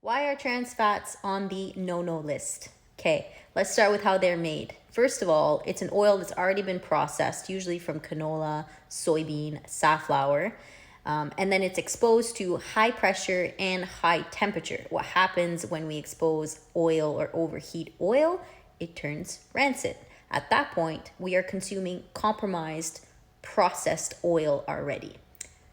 Why are trans fats on the no-no list? Okay, let's start with how they're made. First of all, it's an oil that's already been processed, usually from canola, soybean, safflower, and then it's exposed to high pressure and high temperature. What happens when we expose oil or overheat oil? It turns rancid. At that point, we are consuming compromised, processed oil already.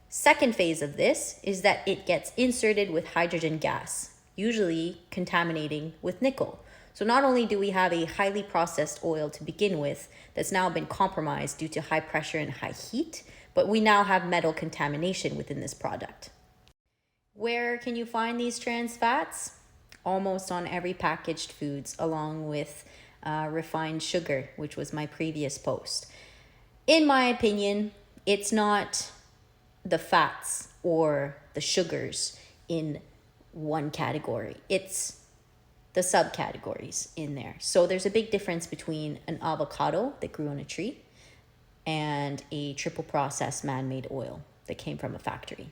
Second phase of this is that it gets inserted with hydrogen gas, usually contaminating with nickel. So not only do we have a highly processed oil to begin with that's now been compromised due to high pressure and high heat, but we now have metal contamination within this product. Where can you find these trans fats? Almost on every packaged foods, along with refined sugar, which was my previous post. In my opinion, it's not the fats or the sugars in one category. It's the subcategories in there. So there's a big difference between an avocado that grew on a tree and a triple processed man-made oil that came from a factory.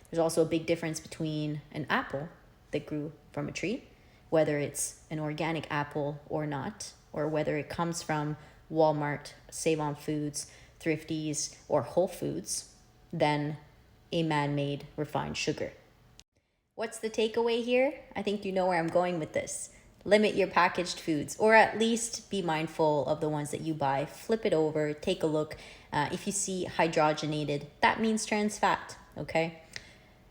There's also a big difference between an apple that grew from a tree, whether it's an organic apple or not, or whether it comes from Walmart, Save-On-Foods, Thrifties, or Whole Foods, than a man-made refined sugar. What's the takeaway here? I think you know where I'm going with this. Limit your packaged foods, or at least be mindful of the ones that you buy. Flip it over, take a look. If you see hydrogenated, that means trans fat, okay?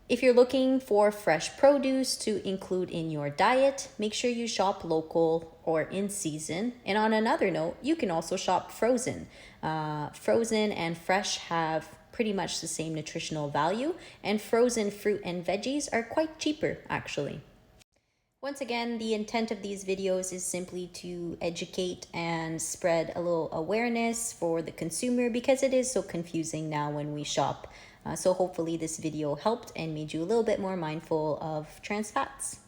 If you're looking for fresh produce to include in your diet, make sure you shop local or in season. And on another note, you can also shop frozen. Frozen and fresh have pretty much the same nutritional value, and frozen fruit and veggies are quite cheaper, actually. Once again, the intent of these videos is simply to educate and spread a little awareness for the consumer because it is so confusing now when we shop. So hopefully this video helped and made you a little bit more mindful of trans fats.